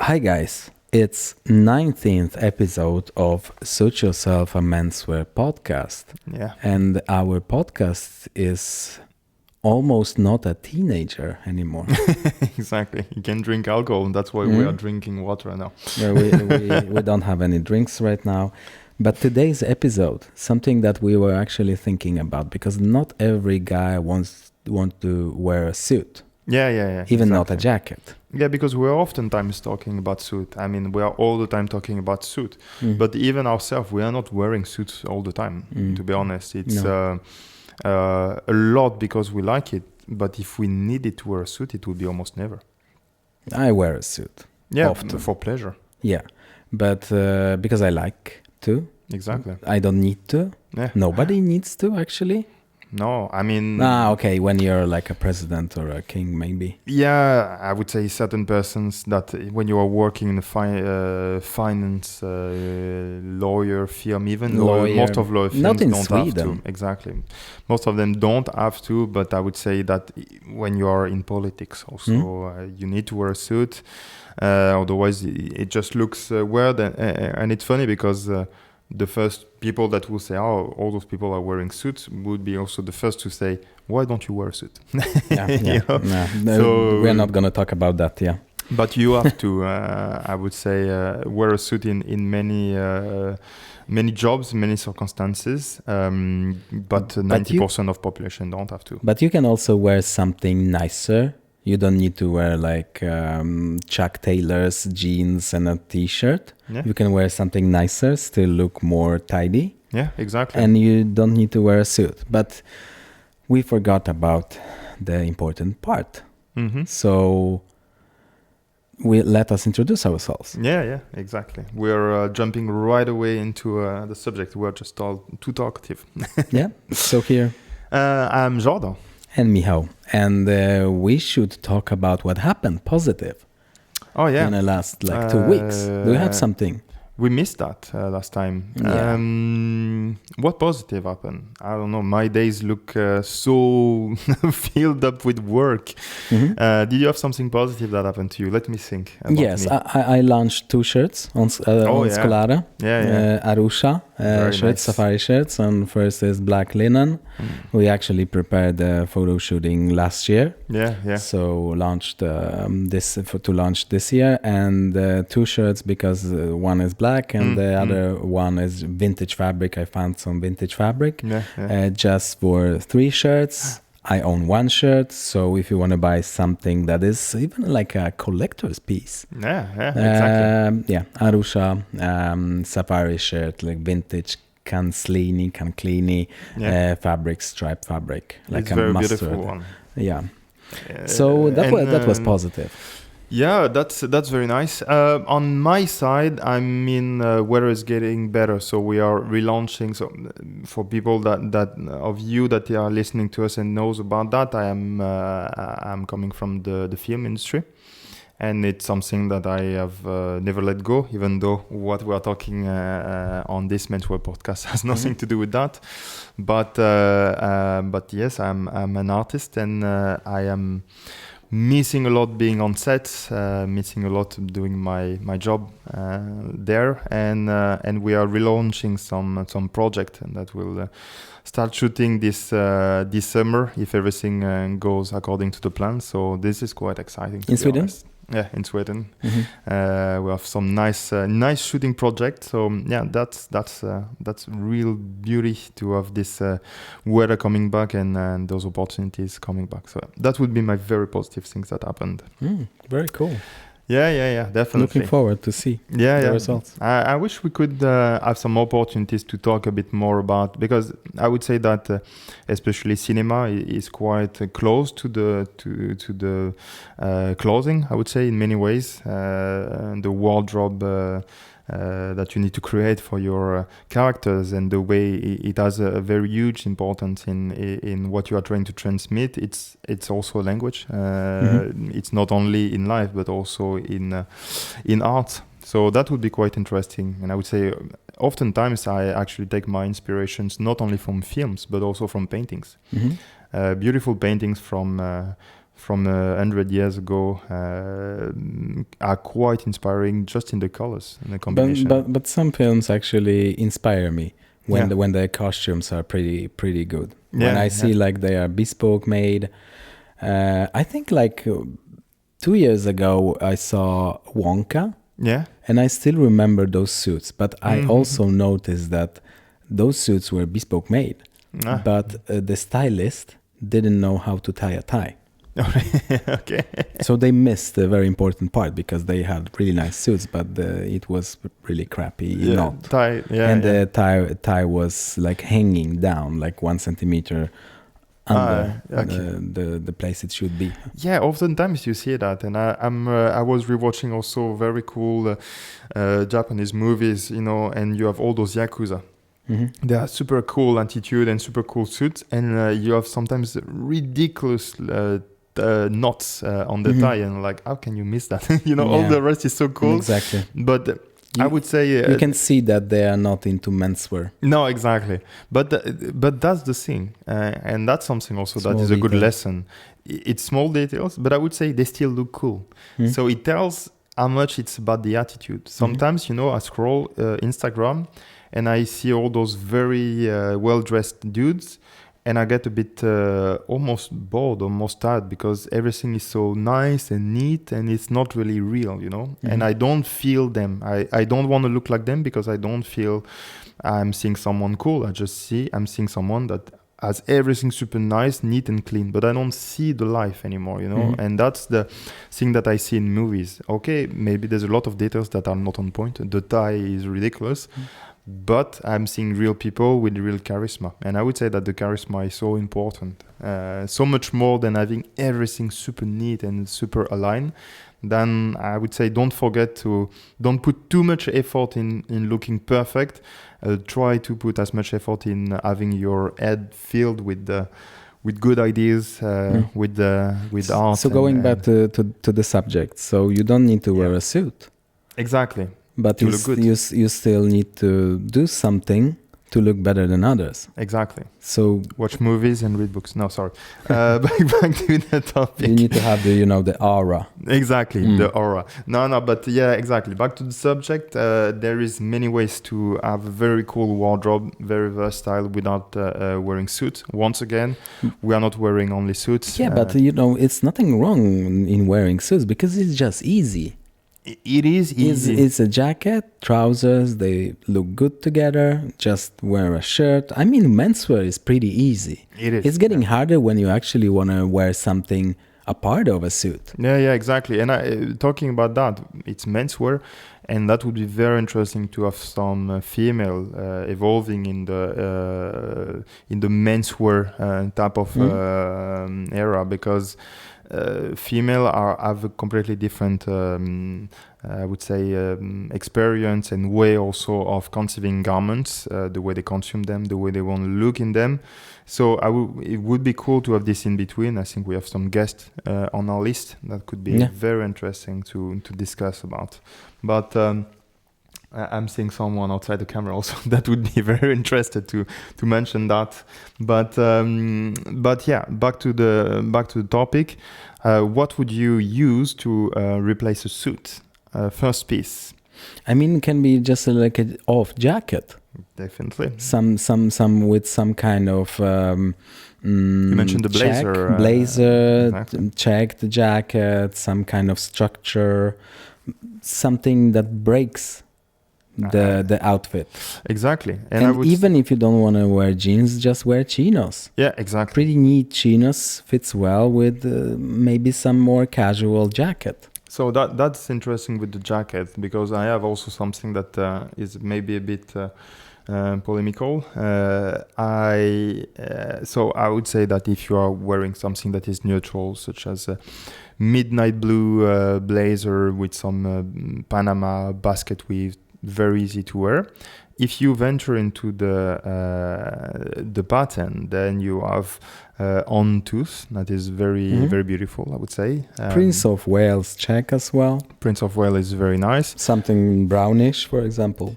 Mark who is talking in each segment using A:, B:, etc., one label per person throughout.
A: Hi guys, it's 19th episode of Suit Yourself a Menswear podcast.
B: Yeah.
A: And our podcast is almost not a teenager anymore.
B: Exactly. You can drink alcohol, and that's why we are drinking water now.
A: we don't have any drinks right now. But today's episode, something that we were actually thinking about, because not every guy wants to wear a suit.
B: Yeah.
A: Even not a jacket.
B: Yeah, because we're oftentimes talking about suit. I mean, we are all the time talking about suit. But even ourselves, we are not wearing suits all the time, to be honest. It's a lot because we like it. But if we needed to wear a suit, it would be almost never.
A: I wear a suit.
B: Yeah,
A: often.
B: for pleasure.
A: Yeah, but because I like to.
B: Exactly.
A: I don't need to.
B: Yeah.
A: Nobody needs to, actually.
B: No, I mean...
A: okay, when you're like a president or a king, maybe.
B: Yeah, I would say certain persons that when you are working in a finance, lawyer firm, even most of lawyer firms
A: not in
B: don't
A: Sweden.
B: have to. Exactly. Most of them don't have to, but I would say that when you are in politics also, you need to wear a suit. Otherwise, it just looks weird. And it's funny because... the first people that will say, oh, all those people are wearing suits would be also the first to say, why don't you wear a suit?
A: So we're not going to talk about that, yeah.
B: But you have to, I would say, wear a suit in many jobs, many circumstances, but 90% of population don't have to.
A: But you can also wear something nicer. You don't need to wear like Chuck Taylor's jeans and a t-shirt.
B: Yeah.
A: You can wear something nicer, still look more tidy.
B: Yeah, exactly.
A: And you don't need to wear a suit. But we forgot about the important part. So let us introduce ourselves.
B: Yeah, exactly. We're jumping right away into the subject. We're just all too talkative.
A: Yeah, so here.
B: I'm Jordan.
A: And Michał. And we should talk about what happened positive.
B: Oh, yeah.
A: In the last 2 weeks. Do you have something?
B: We missed that last time.
A: Yeah.
B: What positive happened? I don't know. My days look so filled up with work. Did you have something positive that happened to you? Let me think.
A: Yes, I launched 2 shirts on Scolare.
B: Yeah.
A: Arusha shirts,
B: nice.
A: safari shirts. And first is black linen. We actually prepared the photo shooting last year.
B: Yeah.
A: So launched to launch this year, and 2 shirts because one is black and the other one is vintage fabric. I found some vintage fabric. Just for 3 shirts. I own 1 shirt, so if you want to buy something that is even like a collector's piece.
B: Exactly.
A: Arusha safari shirt, like vintage Canslini fabric, striped fabric, like
B: it's
A: a
B: very
A: mustard.
B: beautiful one.
A: Yeah. So that was positive.
B: Yeah, that's very nice. On my side, I mean, weather is getting better, so we are relaunching. So, for people that of you that are listening to us and knows about that, I'm coming from the film industry, and it's something that I have never let go. Even though what we are talking on this menswear podcast has nothing to do with that, but yes, I'm an artist, and I am missing a lot being on set, missing a lot doing my job there, and we are relaunching some project, and that will start shooting this summer if everything goes according to the plan. So this is quite exciting.
A: In Sweden?
B: Honest. Yeah, in Sweden. We have some nice shooting project. So yeah, that's real beauty to have this weather coming back and those opportunities coming back. So that would be my very positive things that happened.
A: Very cool.
B: Yeah, definitely.
A: Looking forward to see the results.
B: I wish we could have some opportunities to talk a bit more about, because I would say that especially cinema is quite close to the clothing, I would say, in many ways. The wardrobe that you need to create for your characters, and the way it has a very huge importance in what you are trying to transmit. It's also a language. It's not only in life but also in art. So that would be quite interesting. And I would say oftentimes I actually take my inspirations not only from films but also from paintings. Beautiful paintings from from 100 years ago are quite inspiring just in the colors and the combination.
A: But some films actually inspire me when their costumes are pretty good. When I see like they are bespoke made. I think like 2 years ago I saw Wonka.
B: Yeah.
A: And I still remember those suits, but I also noticed that those suits were bespoke made. But the stylist didn't know how to tie a tie.
B: Okay.
A: So they missed a very important part because they had really nice suits, but it was really crappy knot. The tie was like hanging down like 1 centimeter under the place it should be.
B: Yeah, oftentimes you see that, and I was rewatching also very cool Japanese movies, and you have all those yakuza. Mm-hmm. They are super cool attitude and super cool suits, and you have sometimes ridiculous knots on the tie, and like, how can you miss that? All the rest is so cool.
A: Exactly.
B: But I would say
A: you can see that they are not into menswear.
B: No, exactly. But that's the thing, and that's something also that is a good lesson. It's small details, but I would say they still look cool. So it tells how much it's about the attitude. Sometimes, I scroll Instagram and I see all those very well-dressed dudes, and I get a bit almost bored, almost tired, because everything is so nice and neat, and it's not really real, And I don't feel them. I don't want to look like them because I don't feel I'm seeing someone cool. I'm seeing someone that has everything super nice, neat and clean, but I don't see the life anymore, And that's the thing that I see in movies. Okay, maybe there's a lot of details that are not on point. The tie is ridiculous. But I'm seeing real people with real charisma. And I would say that the charisma is so important. So much more than having everything super neat and super aligned. Then I would say don't put too much effort in looking perfect. Try to put as much effort in having your head filled with good ideas, with art.
A: So going back to the subject. So you don't need to wear a suit.
B: Exactly.
A: But you still need to do something to look better than others.
B: Exactly.
A: So
B: watch movies and read books. No, sorry. Back to the topic.
A: You need to have the aura.
B: Exactly, the aura. No, but yeah, exactly. Back to the subject. There is many ways to have a very cool wardrobe, very versatile, without wearing suits. Once again, we are not wearing only suits.
A: Yeah, but it's nothing wrong in wearing suits because it's just easy.
B: It is easy.
A: It's a jacket, trousers, they look good together. Just wear a shirt. I mean, menswear is pretty easy.
B: It is.
A: It's getting harder when you actually want to wear something a part of a suit.
B: Yeah, exactly. And talking about that, it's menswear, and that would be very interesting to have some female evolving in the menswear type of era, because female have a completely different, I would say, experience and way also of conceiving garments, the way they consume them, the way they want to look in them. So it would be cool to have this in between. I think we have some guests on our list that could be very interesting to discuss about. But I'm seeing someone outside the camera also that would be very interested to mention that. But yeah, back to the topic. What would you use to replace a suit? First piece.
A: I mean, it can be just like an off jacket.
B: Definitely.
A: Some with some kind of
B: you mentioned the blazer.
A: Blazer,
B: exactly.
A: Checked jacket, some kind of structure, something that breaks the outfit.
B: Exactly.
A: And even if you don't want to wear jeans, just wear chinos.
B: Yeah, exactly.
A: Pretty neat chinos fits well with maybe some more casual jacket.
B: So that's interesting with the jacket, because I have also something that is maybe a bit polemical. So I would say that if you are wearing something that is neutral, such as a midnight blue blazer with some Panama basket weave, very easy to wear. If you venture into the pattern, then you have on tooth that is very very beautiful, I would say.
A: Prince of Wales check as well.
B: Prince of Wales is very nice.
A: Something brownish, for example.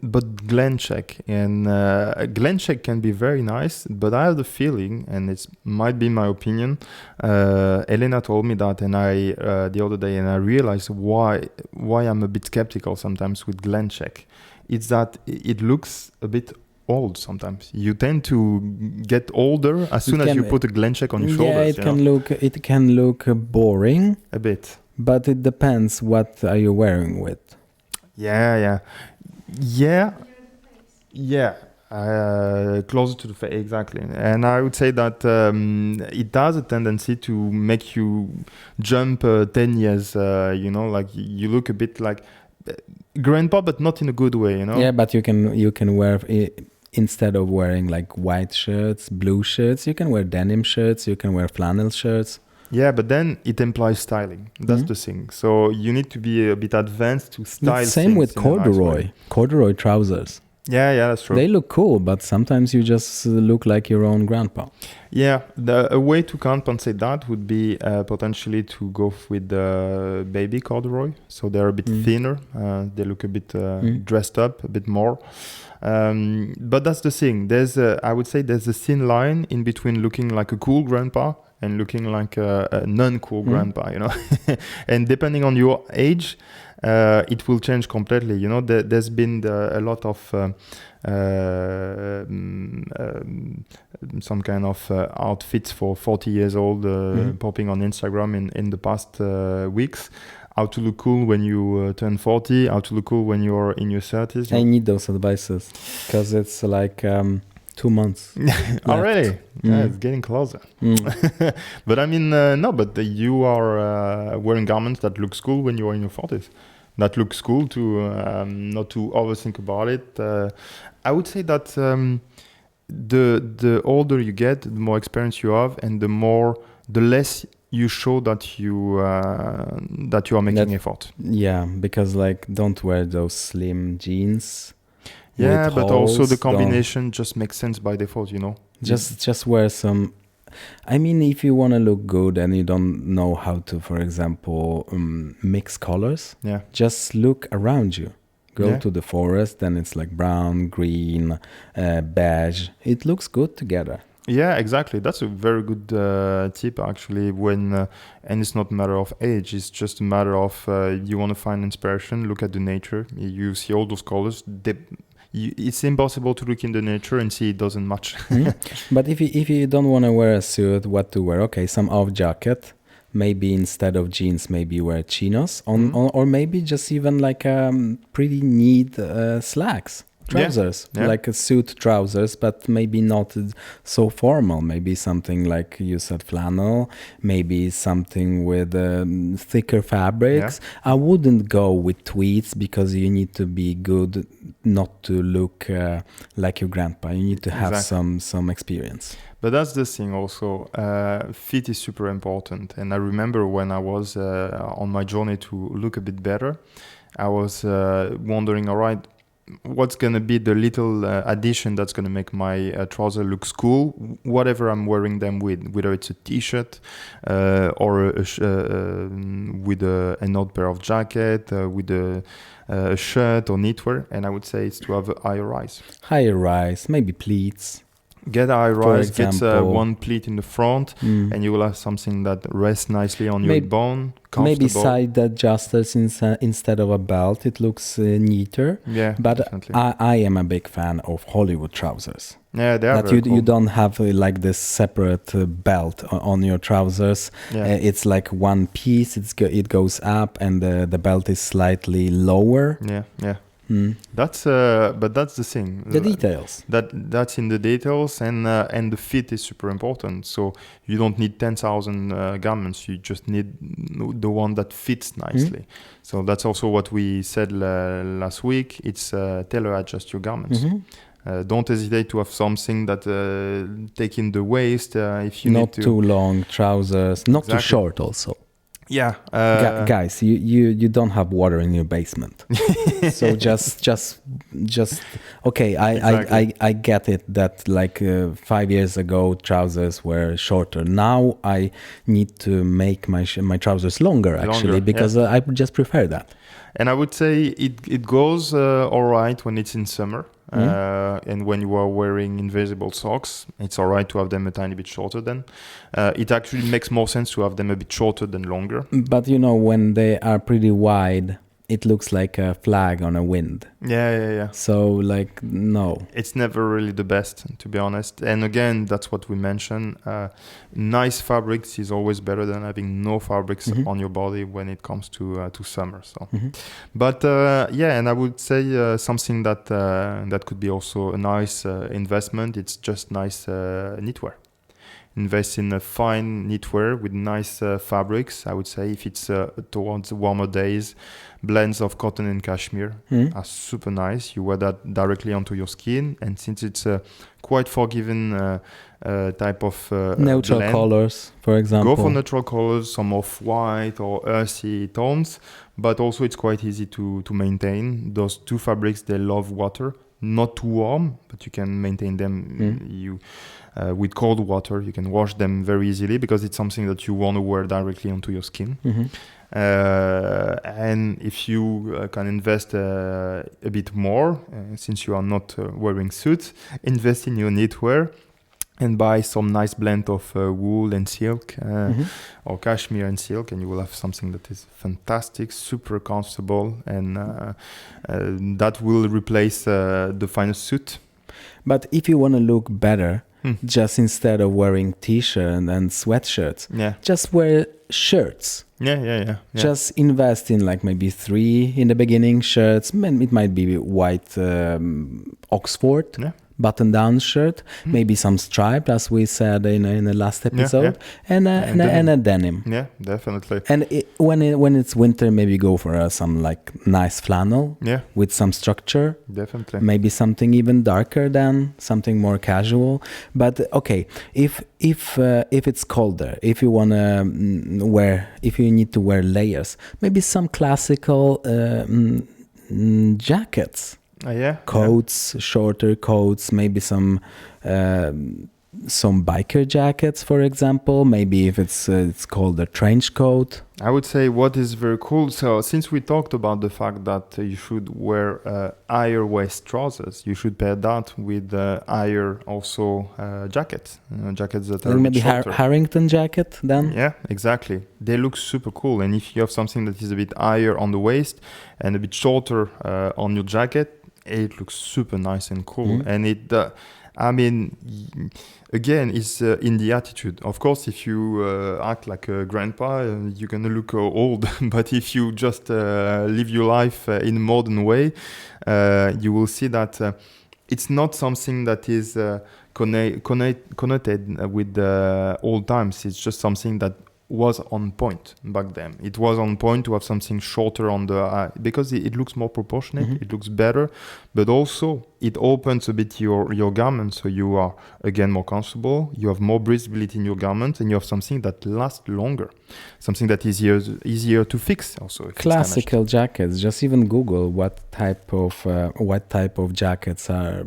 B: But Glen check and Glen check can be very nice, but I have the feeling, and it might be my opinion. Elena told me that, and I the other day, and I realized why I'm a bit skeptical sometimes with Glen check. It's that it looks a bit old sometimes. You tend to get older as soon as you put a Glen check on your shoulders.
A: Yeah, it can look boring
B: a bit,
A: but it depends what are you wearing with.
B: Yeah. Closer to the face, exactly. And I would say that it has a tendency to make you jump 10 years. Like you look a bit like grandpa, but not in a good way.
A: Yeah, but you can wear instead of wearing like white shirts, blue shirts, you can wear denim shirts, you can wear flannel shirts.
B: Yeah, but then it implies styling. That's the thing. So you need to be a bit advanced to style.
A: Same with corduroy trousers.
B: Yeah, that's true.
A: They look cool, but sometimes you just look like your own grandpa.
B: Yeah, a way to compensate that would be potentially to go with the baby corduroy. So they're a bit thinner. They look a bit dressed up, a bit more. But that's the thing. I would say there's a thin line in between looking like a cool grandpa and looking like a non-cool grandpa, And depending on your age, it will change completely. There's been a lot of some kind of outfits for 40 years old popping on Instagram in the past weeks. How to look cool when you turn 40, how to look cool when you're in your 30s.
A: I need those advices because it's like 2 months
B: already. Yeah, it's getting closer. But I mean, no, but you are wearing garments that looks cool when you are in your 40s. That looks cool to not to overthink about it. I would say that the older you get, the more experience you have, and the less you show that you are making effort.
A: Yeah, because like don't wear those slim jeans.
B: Yeah, but also the combination just makes sense by default,
A: Just wear some. I mean, if you want to look good and you don't know how to, for example, mix colors, just look around you. Go to the forest, then it's like brown, green, beige. It looks good together.
B: Yeah, exactly. That's a very good tip, actually. And it's not a matter of age. It's just a matter of you want to find inspiration. Look at the nature. You see all those colors. It's impossible to look in the nature and see it doesn't match.
A: But if you don't want to wear a suit, what to wear? Okay, some off jacket. Maybe instead of jeans, maybe wear chinos, or maybe just even like pretty neat slacks. Trousers, like a suit trousers, but maybe not so formal. Maybe something like you said, flannel. Maybe something with thicker fabrics. I wouldn't go with tweeds because you need to be good, not to look like your grandpa. You need to have some experience.
B: But that's the thing also. Fit is super important. And I remember when I was on my journey to look a bit better, I was wondering, all right, what's going to be the little addition that's going to make my trouser looks cool, whatever I'm wearing them with, whether it's a t-shirt or with an old pair of jacket, with a shirt or knitwear. And I would say it's to have a higher rise.
A: Higher rise, maybe pleats.
B: Get a high rise, get one pleat in the front, and you will have something that rests nicely on your bone.
A: Maybe side adjusters instead of a belt. It looks neater.
B: Yeah,
A: but
B: definitely.
A: I am a big fan of Hollywood trousers.
B: Yeah, they are very cool.
A: You don't have like this separate belt on your trousers.
B: Yeah.
A: It's like one piece. It goes up, and the belt is slightly lower.
B: Yeah. But that's the thing.
A: The details.
B: That's in the details, and the fit is super important. So you don't need 10,000 garments. You just need the one that fits nicely. So that's also what we said last week. It's tailor adjust your garments. Don't hesitate to have something that take in the waist if you
A: not
B: need to.
A: Too long trousers, not too short also.
B: Yeah,
A: guys, you don't have water in your basement, so just okay. I get it that like 5 years ago trousers were shorter. Now I need to make my trousers longer actually because I just prefer that.
B: And I would say it goes all right when it's in summer. And when you are wearing invisible socks, it's all right to have them a tiny bit shorter then. It actually makes more sense to have them a bit shorter than longer.
A: But when they are pretty wide, it looks like a flag on a wind.
B: Yeah.
A: So no.
B: It's never really the best, to be honest. And again, that's what we mentioned. Nice fabrics is always better than having no fabrics on your body when it comes to summer. So, but and I would say something that could be also a nice investment. It's just nice knitwear. Invest in a fine knitwear with nice fabrics. I would say if it's towards warmer days, blends of cotton and cashmere are super nice. You wear that directly onto your skin, and since it's a quite forgiving type of
A: neutral
B: blend,
A: colors, for example.
B: Go for neutral colors, some off-white or earthy tones, but also it's quite easy to maintain. Those two fabrics, they love water. Not too warm, but you can maintain them. With cold water, you can wash them very easily because it's something that you want to wear directly onto your skin. And if you can invest a bit more, since you are not wearing suits, invest in your knitwear and buy some nice blend of wool and silk or cashmere and silk, and you will have something that is fantastic, super comfortable, and that will replace the finest suit.
A: But if you want to look better, just instead of wearing t-shirt and sweatshirts, just wear shirts.
B: Yeah.
A: Just invest in maybe 3 in the beginning shirts. It might be white Oxford button-down shirt, maybe some striped, as we said in the last episode, and a denim.
B: Yeah, definitely.
A: And when it's winter, maybe go for some nice flannel with some structure.
B: Definitely.
A: Maybe something even darker than something more casual. But okay, if it's colder, if you need to wear layers, maybe some classical jackets. Coats, shorter coats, maybe some biker jackets, for example. Maybe if it's called a trench coat.
B: I would say what is very cool. So since we talked about the fact that you should wear higher waist trousers, you should pair that with higher also jackets that are
A: maybe
B: shorter.
A: Harrington jacket then.
B: Yeah, exactly. They look super cool. And if you have something that is a bit higher on the waist and a bit shorter on your jacket, it looks super nice and cool. And it, again, it's in the attitude. Of course, if you act like a grandpa, you're going to look old. But if you just live your life in a modern way, you will see that it's not something that is connoted with old times. It's just something that was on point back then. It was on point to have something shorter on the because it looks more proportionate, it looks better, but also it opens a bit your garment, so you are again more comfortable, you have more breathability in your garment, and you have something that lasts longer, something that is easier to fix also.
A: Classical jackets, just even Google what type of jackets are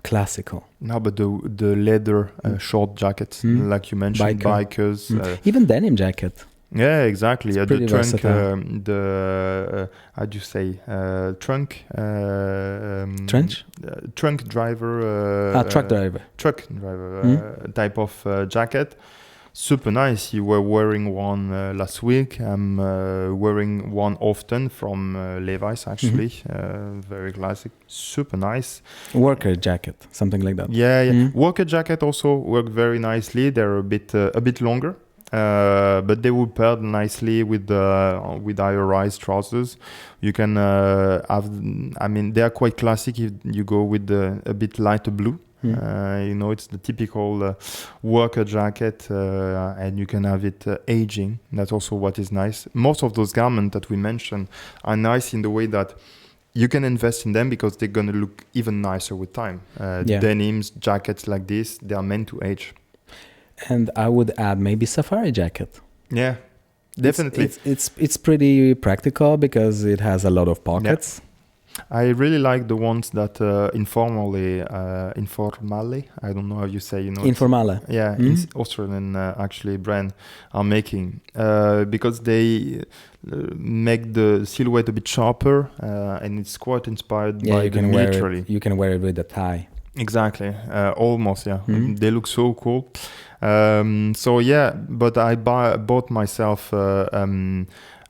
A: classical.
B: No, but the leather short jackets, like you mentioned, bikers.
A: Even denim jacket.
B: Yeah, exactly.
A: It's
B: the trunk,
A: how do you say,
B: trunk?
A: Trench?
B: Trunk driver.
A: Truck driver.
B: Truck driver type of jacket. Super nice. You were wearing one last week. I'm wearing one often from Levi's, actually. Very classic. Super nice.
A: Worker jacket, something like that.
B: Yeah. Worker jacket also work very nicely. They're a bit longer. But they would pair nicely with higher rise trousers. You can they are quite classic if you go with a bit lighter blue. It's the typical worker jacket, and you can have it aging. That's also what is nice. Most of those garments that we mentioned are nice in the way that you can invest in them because they're going to look even nicer with time. Denims, jackets like this, they are meant to age.
A: And I would add maybe safari jacket.
B: Yeah, definitely.
A: It's pretty practical because it has a lot of pockets.
B: I really like the ones that informally, I don't know how you say,
A: Informale.
B: Yeah, Australian actually brand are making because they make the silhouette a bit sharper and it's quite inspired by the military.
A: You can wear it with a tie.
B: Exactly, almost, yeah. They look so cool. So yeah, but I bought myself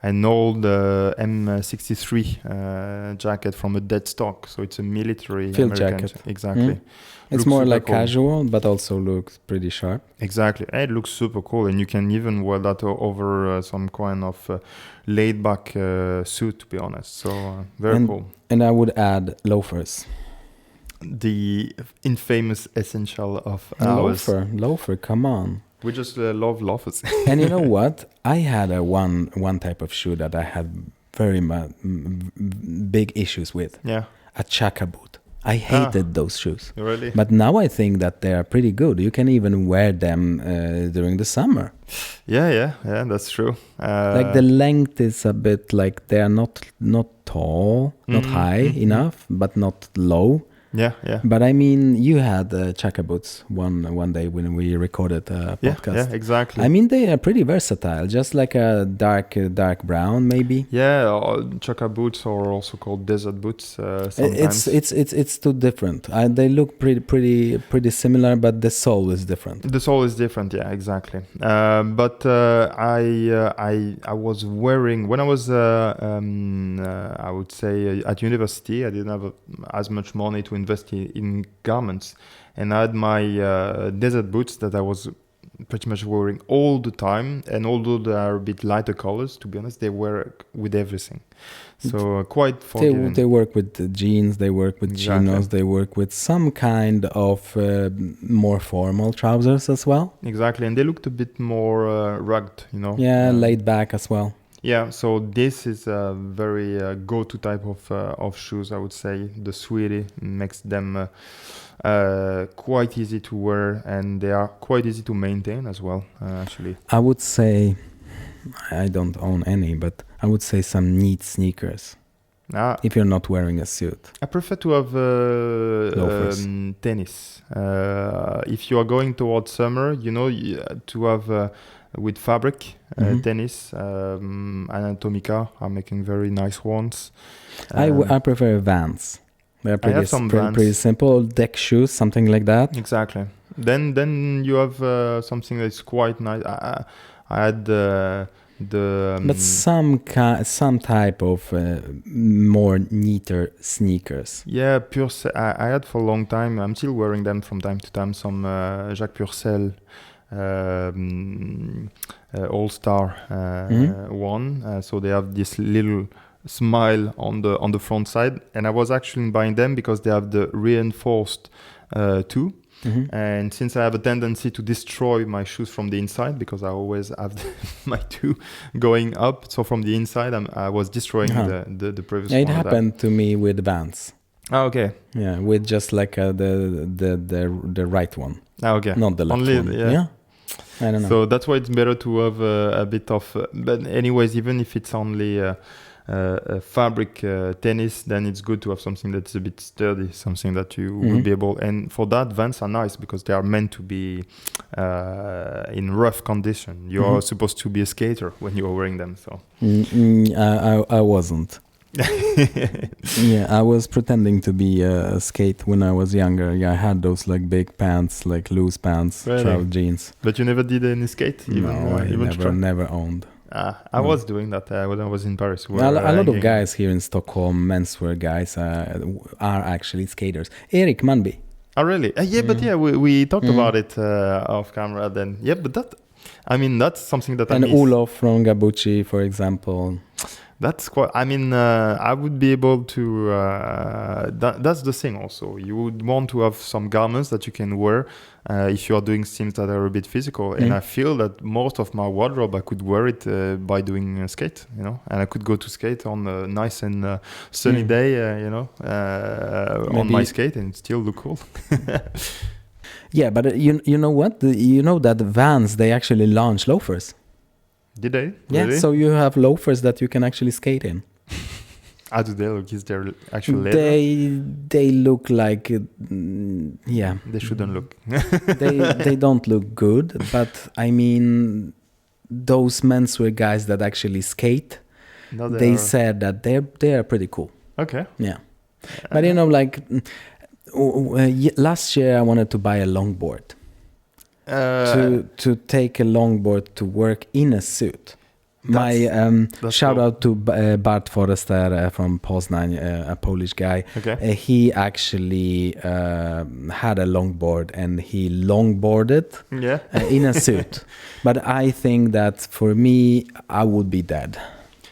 B: an old M63 jacket from a dead stock. So it's a military
A: field
B: American
A: jacket.
B: Exactly.
A: It's more like cool. Casual, but also looks pretty sharp.
B: Exactly. It looks super cool. And you can even wear that over some kind of laid-back suit, to be honest. So very cool.
A: And I would add loafers.
B: The infamous essential of ours.
A: Loafer, come on.
B: We just love loafers.
A: And you know what? I had one type of shoe that I had very big issues with.
B: Yeah.
A: A chaka boot. I hated those shoes.
B: Really?
A: But now I think that they are pretty good. You can even wear them during the summer.
B: Yeah, that's true.
A: Like the length is a bit like they are not tall, not high enough, but not low.
B: Yeah.
A: But I mean, you had chaka boots one day when we recorded a podcast.
B: Yeah, exactly.
A: I mean, they are pretty versatile, just like a dark brown, maybe.
B: Yeah, chaka boots are also called desert boots. Sometimes
A: it's too different. They look pretty similar, but the sole is different.
B: The sole is different, yeah, exactly. But I was wearing when I was I would say at university. I didn't have as much money to invest in garments, and I had my desert boots that I was pretty much wearing all the time. And although they are a bit lighter colors, to be honest, they work with everything. So quite forgiving.
A: They work with the jeans, they work with chinos, they work with some kind of more formal trousers as well.
B: Exactly, and they looked a bit more rugged,
A: Yeah, laid back as well.
B: Yeah, so this is a very go-to type of shoes, I would say. The Sweetie makes them quite easy to wear, and they are quite easy to maintain as well, actually.
A: I would say, I don't own any, but I would say some neat sneakers. If you're not wearing a suit.
B: I prefer to have tennis. If you are going towards summer, to have... with fabric, tennis, Anatomica are making very nice ones.
A: I prefer Vans. They're pretty simple deck shoes, something like that.
B: Exactly. Then you have something that's quite nice. I had
A: but some type of more neater sneakers.
B: Yeah, I had for a long time. I'm still wearing them from time to time. Some Jacques Purcell. All-Star one, so they have this little smile on the front side, and I was actually buying them because they have the reinforced toe. And since I have a tendency to destroy my shoes from the inside because I always have my toe going up, so from the inside I was destroying the previous one.
A: It happened to me with Vans.
B: Okay.
A: Yeah, with just like the right one.
B: Okay.
A: Not the left one. Yeah. I don't know.
B: So that's why it's better to have a bit of... but anyways, even if it's only fabric tennis, then it's good to have something that's a bit sturdy, something that you will be able... And for that, Vans are nice because they are meant to be in rough condition. You are supposed to be a skater when you are wearing them. So
A: I wasn't. Yeah, I was pretending to be a skate when I was younger. Yeah, I had those like big pants, like loose pants, travel jeans.
B: But you never did any skate?
A: I never owned.
B: I was doing that when I was in Paris.
A: A lot of guys here in Stockholm, menswear guys, are actually skaters. Erik Manby.
B: Oh, really? We talked about it off camera then. Yeah, but that's something that I miss.
A: And Olof from Gabucci, for example.
B: That's quite... I would be able to... that's the thing also. You would want to have some garments that you can wear if you are doing things that are a bit physical. And I feel that most of my wardrobe, I could wear it by doing skate, And I could go to skate on a nice and sunny day, on my skate and still look cool.
A: Yeah, but you know what? You know that Vans, they actually launch loafers.
B: Did they?
A: Yeah,
B: really?
A: So you have loafers that you can actually skate in.
B: How do they look? Is there actual leather?
A: They look like yeah.
B: They shouldn't look.
A: they don't look good, but I mean, those menswear guys that actually skate,
B: No,
A: they said that they are pretty cool.
B: Okay.
A: Yeah, but you know, like last year I wanted to buy a longboard. To take a longboard to work in a suit. That's shout
B: cool.
A: out to Bart Forrester from Poznan, a Polish guy.
B: Okay.
A: He actually had a longboard and he longboarded in a suit. But I think that for me, I would be dead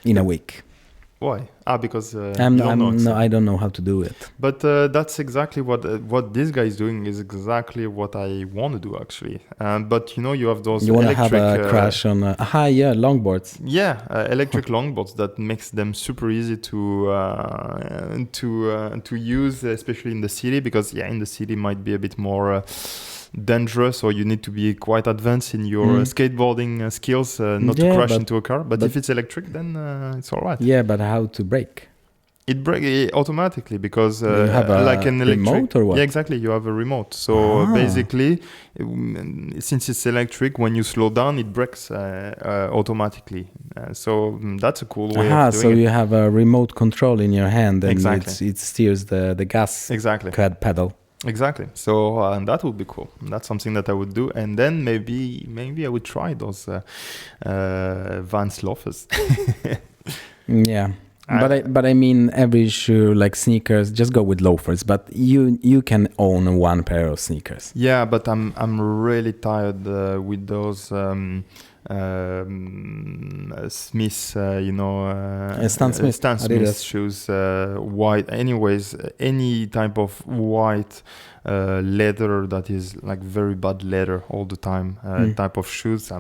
A: in a week.
B: Why? Because you
A: I don't know how to do it.
B: But that's exactly what this guy is doing. Is exactly what I want to do actually. But you have those.
A: You want to have a crash on longboards.
B: Yeah, electric longboards that makes them super easy to use, especially in the city, because in the city might be a bit more dangerous, or you need to be quite advanced in your skateboarding skills not to crash into a car. But if it's electric, then it's all right.
A: Yeah, but how to brake?
B: It brakes automatically because
A: you have
B: like an electric
A: remote or what?
B: Yeah, exactly. You have a remote. So basically, since it's electric, when you slow down, it brakes automatically. So that's a cool way of doing
A: so
B: it.
A: you have a remote control in your hand, and
B: exactly.
A: it steers the gas pedal.
B: Exactly. So and that would be cool. That's something that I would do, and then maybe I would try those Vans loafers.
A: Yeah. But I mean, every shoe, like sneakers, just go with loafers. But you can own one pair of sneakers.
B: Yeah, but I'm really tired with those Smith,
A: Stan Smith
B: shoes, white. Anyways, any type of white leather that is like very bad leather all the time type of shoes. I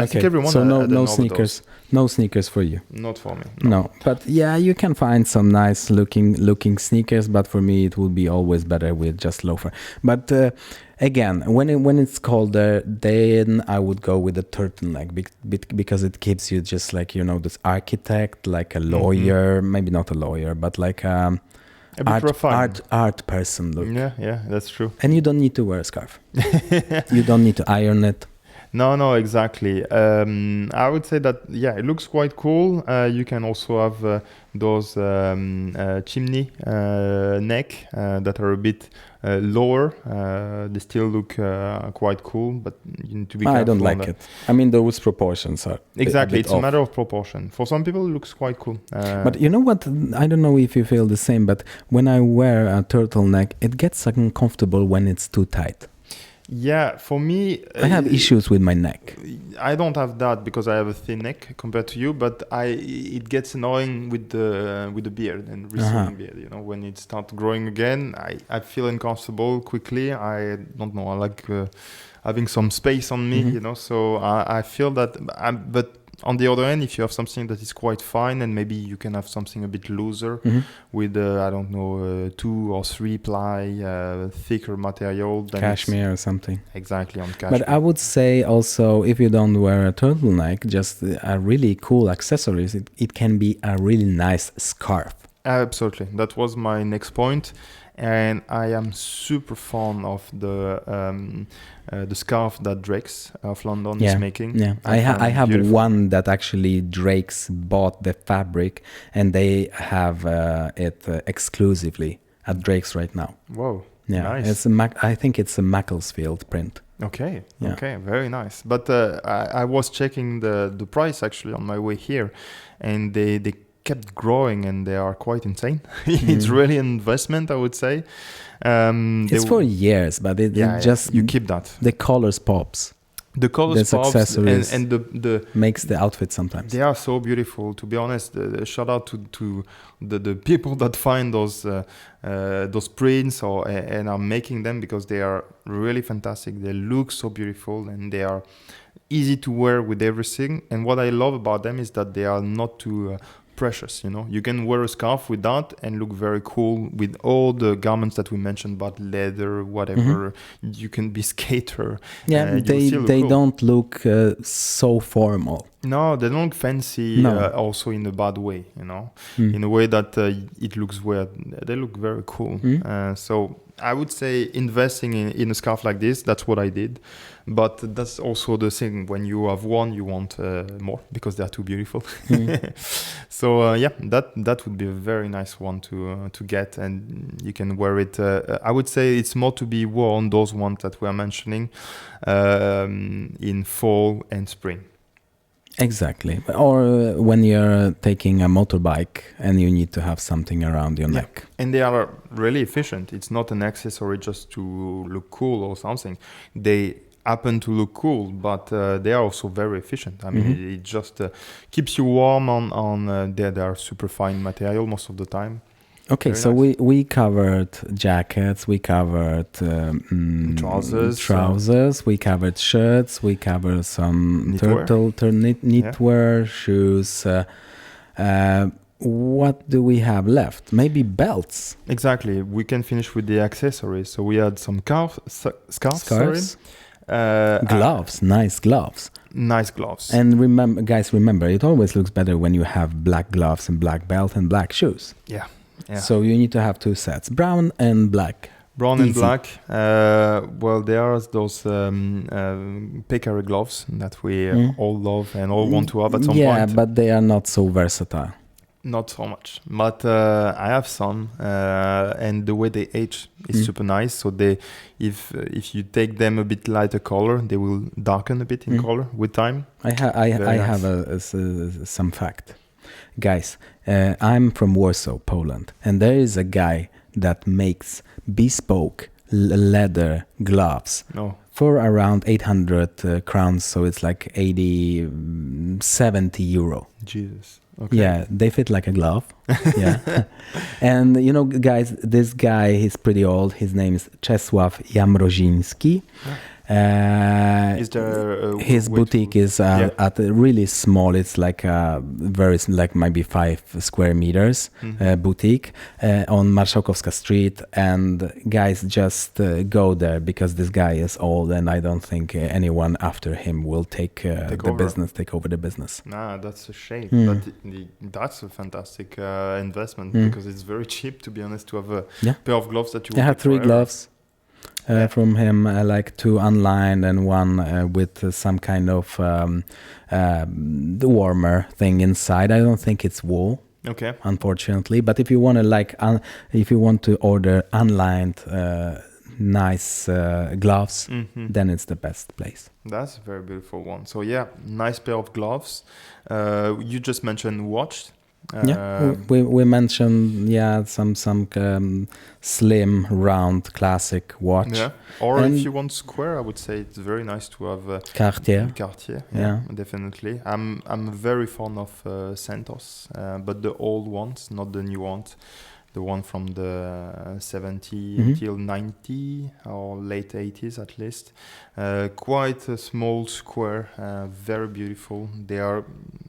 B: think everyone.
A: So no sneakers, no sneakers for you.
B: Not for me.
A: No, but yeah, you can find some nice looking sneakers. But for me, it would be always better with just loafer. But again, when it's colder, then I would go with a turtleneck because it keeps you just like this architect, like a lawyer, maybe not a lawyer, but like a art person look.
B: Yeah, that's true.
A: And you don't need to wear a scarf. You don't need to iron it.
B: No, exactly. I would say that, it looks quite cool. You can also have those chimney neck that are a bit lower. They still look quite cool, but you need to be careful.
A: I don't like it. I mean, those proportions are
B: exactly.
A: It's
B: a matter of proportion. For some people, it looks quite cool.
A: But you know what? I don't know if you feel the same, but when I wear a turtleneck, it gets uncomfortable when it's too tight.
B: Yeah, for me,
A: I have issues with my neck.
B: I don't have that because I have a thin neck compared to you, but it gets annoying with the beard and receding beard. When it starts growing again, I feel uncomfortable quickly. I don't know. I like having some space on me, So I feel that. But on the other hand, if you have something that is quite fine, and maybe you can have something a bit looser with, 2 or 3 ply, thicker material.
A: Cashmere or something.
B: Exactly, on cashmere.
A: But I would say also, if you don't wear a turtleneck, just a really cool accessories, it can be a really nice scarf.
B: Absolutely. That was my next point. And I am super fond of the scarf that Drake's of London is making.
A: Yeah, I have beautiful. One that actually Drake's bought the fabric, and they have it exclusively at Drake's right now.
B: Whoa,
A: yeah,
B: nice.
A: I think it's a Macclesfield print.
B: Okay, very nice. But I was checking the price actually on my way here, and they kept growing, and they are quite insane. It's really an investment, I would say.
A: It's for years, but it just
B: you keep that.
A: The colors pops.
B: The colors pops and the
A: makes the outfit sometimes.
B: They are so beautiful. To be honest, shout out to the people that find those prints and are making them, because they are really fantastic. They look so beautiful, and they are easy to wear with everything. And what I love about them is that they are not too precious. You can wear a scarf with that and look very cool with all the garments that we mentioned about leather, whatever. You can be skater.
A: Yeah, they
B: cool.
A: Don't look so formal.
B: No, they don't look fancy.
A: No.
B: Also in a bad way, in a way that it looks weird. They look very cool. So I would say investing in a scarf like this. That's what I did. But that's also the thing. When you have one, you want more because they are too beautiful. So that would be a very nice one to get, and you can wear it. I would say it's more to be worn, those ones that we are mentioning, in fall and spring.
A: Exactly. Or when you're taking a motorbike and you need to have something around your neck.
B: And they are really efficient. It's not an accessory just to look cool or something. They happen to look cool, but they are also very efficient. I mean, it just keeps you warm on they are super fine material most of the time.
A: Okay,
B: Very
A: so
B: nice.
A: we covered jackets, we covered trousers, we covered shirts, we covered some knitwear, shoes. What do we have left? Maybe belts.
B: Exactly. We can finish with the accessories. So we had some scarves.
A: Gloves, nice gloves.
B: Nice gloves.
A: And remember, it always looks better when you have black gloves and black belt and black shoes.
B: Yeah.
A: So you need to have two sets, brown and black.
B: Brown and black. Well, there are those Pekari gloves that we all love and all want to have at some point.
A: Yeah, but they are not so versatile.
B: Not so much. But I have some, and the way they age is super nice. So if you take them a bit lighter color, they will darken a bit in color with time.
A: I have some fact. Guys, I'm from Warsaw, Poland, and there is a guy that makes bespoke leather gloves for around 800 crowns, so it's like 70 euro.
B: Jesus. Okay.
A: Yeah, they fit like a glove. Yeah. And guys, this guy, he's pretty old. His name is Czesław Jamroziński.
B: Is there
A: his boutique is at really small. It's like maybe 5 square meters boutique on Marszałkowska Street. And guys, just go there because this guy is old, and I don't think anyone after him will take over the business.
B: Nah, that's a shame. But that's a fantastic investment because it's very cheap, to be honest, to have a pair of gloves that you.
A: I have 3 gloves. From him, like 2 online and 1 with some kind of the warmer thing inside. I don't think it's wool.
B: Okay.
A: Unfortunately, but if you want to if you want to order unlined nice gloves, then it's the best place.
B: That's a very beautiful one. So yeah, nice pair of gloves. You just mentioned watch.
A: We mentioned some slim round classic watch.
B: Yeah. Or if you want square, I would say it's very nice to have
A: Cartier.
B: Yeah, definitely. I'm very fond of Santos, but the old ones, not the new ones. The one from the 70 until 90 or late 80s at least. Quite a small square, very beautiful. They are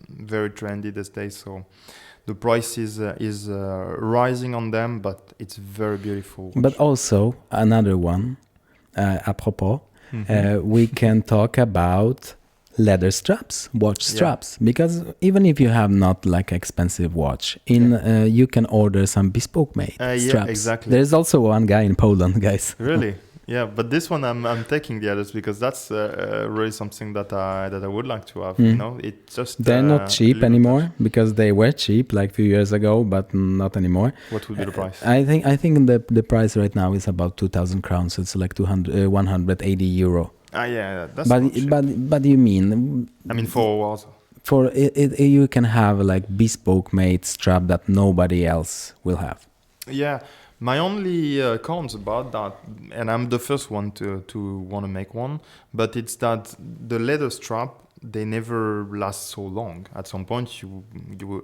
B: very trendy these days, so the price is rising on them, but it's very beautiful watch.
A: But also another one, apropos, we can talk about leather straps, watch straps, because even if you have not like expensive watch, you can order some bespoke made straps.
B: Yeah, exactly.
A: There's also one guy in Poland, guys.
B: Really? Yeah, but this one I'm taking the others because that's really something that I would like to have. It just
A: they're not cheap anymore because they were cheap like a few years ago, but not anymore.
B: What would be the price?
A: I think the price right now is about 2,000 crowns. It's like 180 euro.
B: Yeah, that's
A: but you mean?
B: I mean for what?
A: For it, you can have like bespoke made strap that nobody else will have.
B: Yeah. My only cons about that, and I'm the first one to want to make one, but it's that the leather strap, they never last so long. At some point,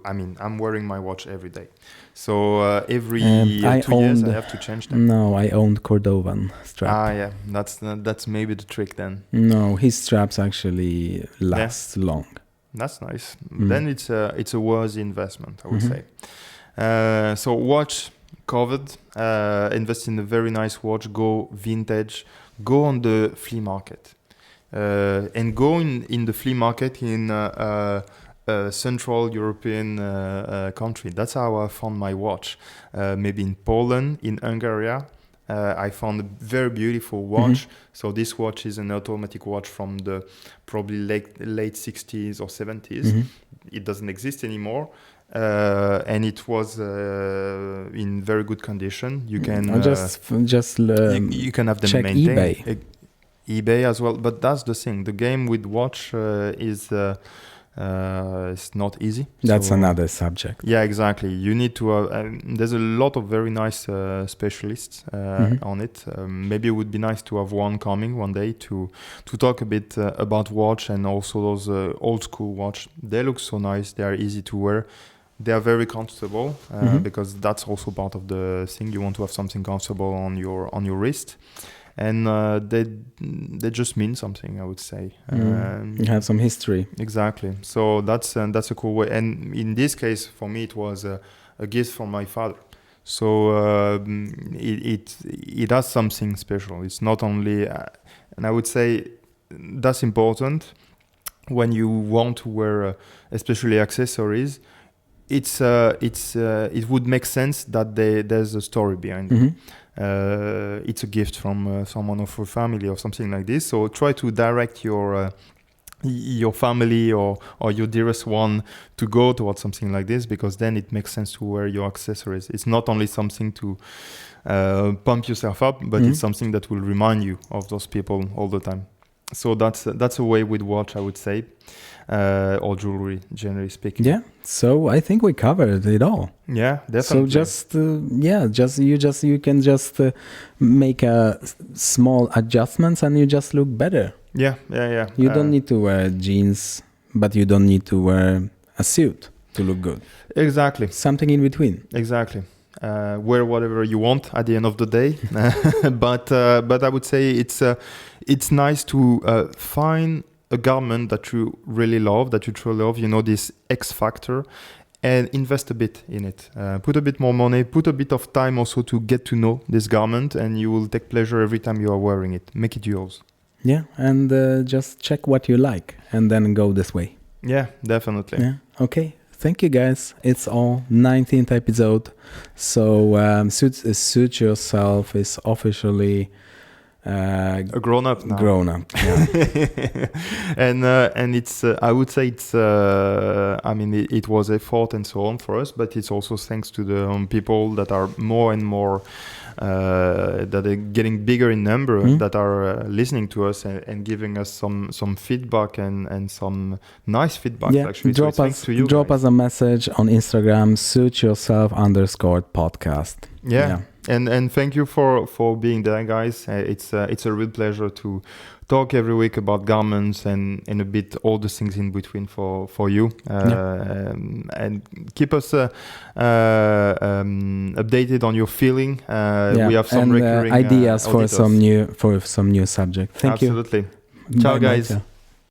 B: I'm wearing my watch every day. So every 2 years, I have to change them.
A: No, I owned Cordovan strap.
B: Yeah, that's maybe the trick then.
A: No, his straps actually last long.
B: That's nice. Then it's a worthy investment, I would say. So watch covered, invest in a very nice watch, go vintage, go on the flea market. and go in the flea market in Central European country. That's how I found my watch. Maybe in Poland, in Hungary, I found a very beautiful watch. So this watch is an automatic watch from the probably late 60s or 70s. It doesn't exist anymore. And it was in very good condition. You can you can have them
A: check
B: maintained. eBay as well, but that's the thing. The game with watch is not easy.
A: That's another subject.
B: Yeah, exactly. You need to. There's a lot of very nice specialists on it. Maybe it would be nice to have one coming one day to talk a bit about watch and also those old school watch. They look so nice. They are easy to wear. They are very comfortable because that's also part of the thing. You want to have something comfortable on your wrist. And they just mean something, I would say.
A: You have some history.
B: Exactly. So that's a cool way. And in this case, for me, it was a gift from my father. So it has something special. It's not only, and I would say that's important when you want to wear, especially accessories. It would make sense that there's a story behind it. It's a gift from someone of your family or something like this. So try to direct your family or your dearest one to go towards something like this, because then it makes sense to wear your accessories. It's not only something to pump yourself up, but it's something that will remind you of those people all the time. So that's a way with watch, I would say, or jewelry, generally speaking.
A: Yeah. So I think we covered it all.
B: Yeah, definitely.
A: So you can just make small adjustments and you just look better.
B: Yeah.
A: You don't need to wear jeans, but you don't need to wear a suit to look good.
B: Exactly.
A: Something in between.
B: Exactly. Wear whatever you want at the end of the day, but I would say it's nice to find a garment that you really love, that you truly love. You know, this X factor, and invest a bit in it. Put a bit more money. Put a bit of time also to get to know this garment, and you will take pleasure every time you are wearing it. Make it yours.
A: Yeah, and just check what you like, and then go this way.
B: Yeah, definitely.
A: Yeah. Okay. Thank you, guys. It's all 19th episode. So Suit Yourself is officially
B: a grown up now.
A: Grown up, yeah.
B: and it's I would say it's I mean it was effort and so on for us, but it's also thanks to the people that are more and more that are getting bigger in number, that are listening to us and giving us some feedback and some nice feedback.
A: Yeah.
B: Actually,
A: drop us a message on Instagram, suityourself_podcast.
B: Yeah. And thank you for being there, guys. It's a real pleasure to talk every week about garments and a bit all the things in between for you. And keep us updated on your feeling. We have some recurring
A: ideas for
B: auditors.
A: some new subject. Thank you.
B: Absolutely. Ciao, guys.